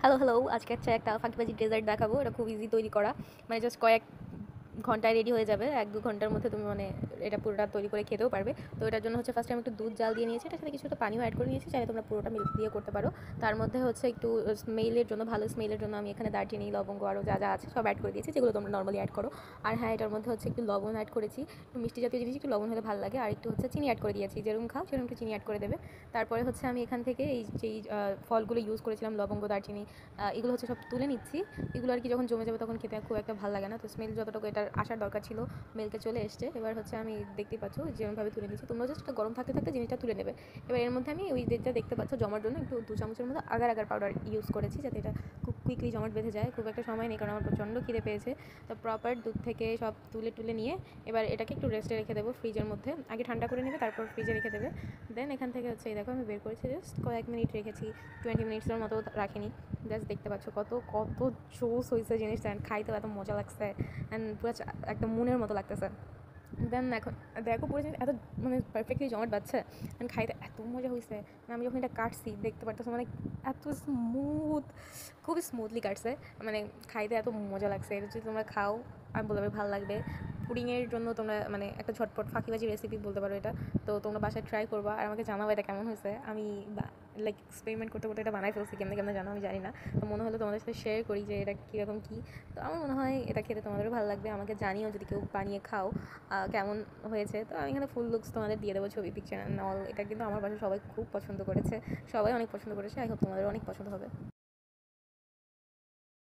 Hello hello, আজকে একটা ফাঁকিবাজি ডেজার্ট দেখাবো। এটা খুব ইজি তৈরি করা, মানে জাস্ট কয়েক ঘন্টায় রেডি হয়ে যাবে। 1-2 ঘন্টার মধ্যে তুমি মানে এটা পুরোটা তৈরি করে খেতেও পারবে। তো এটার জন্য হচ্ছে ফার্স্টে আমি একটু দুধ জাল দিয়ে নিয়েছি, এটার সাথে কিছুটা পানিও অ্যাড করে নিয়েছি। চাইলে তোমরা পুরোটা মিল্ক দিয়ে করতে পারো। তার মধ্যে হচ্ছে একটু স্মেলের জন্য, ভালো স্মেলের জন্য আমি এখানে দারচিনি, লবঙ্গ আরও যা যা আছে সব অ্যাড করে দিয়েছি, যেগুলো তোমরা নর্মালি অ্যাড করো। আর হ্যাঁ, এটার মধ্যে হচ্ছে একটু লবণ অ্যাড করেছি। একটু মিষ্টি জাতীয় জিনিস, একটু লবণ হলে ভালো লাগে। আর একটু হচ্ছে চিনি অ্যাড করে দিয়েছি, যেরকম খাও সেরকম একটু চিনি অ্যাড করে দেবে। তারপরে হচ্ছে আমি এখান থেকে এই যেই ফলগুলো ইউজ করেছিলাম, লবঙ্গ, দারচিনি, এগুলো হচ্ছে সব তুলে নিচ্ছি। এগুলো আর কি যখন জমে যাবে তখন খেতে খুব একটা ভালো লাগে না। তো স্মেল যতটুকু এটার আসার দরকার ছিল মেলতে চলে এসছে। এবার হচ্ছে আমি দেখতেই পাচ্ছ যেরকমভাবে তুলে নিচ্ছি, তোমরা জাস্ট গরম থাকতে থাকতে জিনিসটা তুলে নেবে। এবার এর মধ্যে আমি ওই যেটা দেখতে পাচ্ছ জমার জন্য একটু 2 চামচের মতো আগার আগার পাউডার ইউজ করেছি, যাতে এটা খুব কুইকলি জমাট বেঁধে যায়। খুব একটা সময় নেই, কারণ আমার প্রচণ্ড খিদে পেয়েছে। তো প্রপার দুধ থেকে সব তুলে টুলে নিয়ে এবার এটাকে একটু রেস্টে রেখে দেবো ফ্রিজের মধ্যে। আগে ঠান্ডা করে নেবে, তারপর ফ্রিজে রেখে দেবে। দেন এখান থেকে হচ্ছে এই দেখো আমি বের করেছি, জাস্ট কয়েক মিনিট রেখেছি, 20 মিনিটসের মতো রাখিনি। জাস্ট দেখতে পাচ্ছ কত কত জোস হয়েছে জিনিসটা, অ্যান্ড খাইতেও এত মজা লাগছে, অ্যান্ড পুরো একদম মনের মতো লাগতেছে। দেন এখন দেখো পুরো জিনিস এত মানে পারফেক্টলি জমাট বাচ্ছে, অ্যান্ড খাইতে এত মজা হয়েছে। আমি যখন এটা কাটছি দেখতে পারতেছো, মানে এত স্মুথ, খুবই স্মুথলি কাটছে। মানে খাইতে এত মজা লাগছে। এটা যদি তোমরা খাও আমি বলবে ভালো লাগবে। পুডিংয়ের জন্য তোমরা মানে একটা ঝটপট ফাঁকিবাজি রেসিপি বলতে পারো এটা। তো তোমরা বাসায় ট্রাই করবা আর আমাকে জানাবো এটা কেমন হয়েছে। আমি লাইক এক্সপেরিমেন্ট করতে করতে এটা বানাই ফেলছি, কেমনে কেমনে জানো আমি জানি না। তো মনে হলো তোমাদের সাথে শেয়ার করি যে এটা কীরকম কী। তো আমার মনে হয় এটা খেতে তোমাদেরও ভালো লাগবে। আমাকে জানিও যদি কেউ বানিয়ে খাও কেমন হয়েছে। তো আমি এখানে ফুল লুকস তোমাদের দিয়ে দেবো, ছবি, পিকচার অ্যান্ড অল। এটা কিন্তু আমার বাসায় সবাই খুব পছন্দ করেছে, সবাই অনেক পছন্দ করেছে। আই হোপ তোমাদেরও অনেক পছন্দ হবে।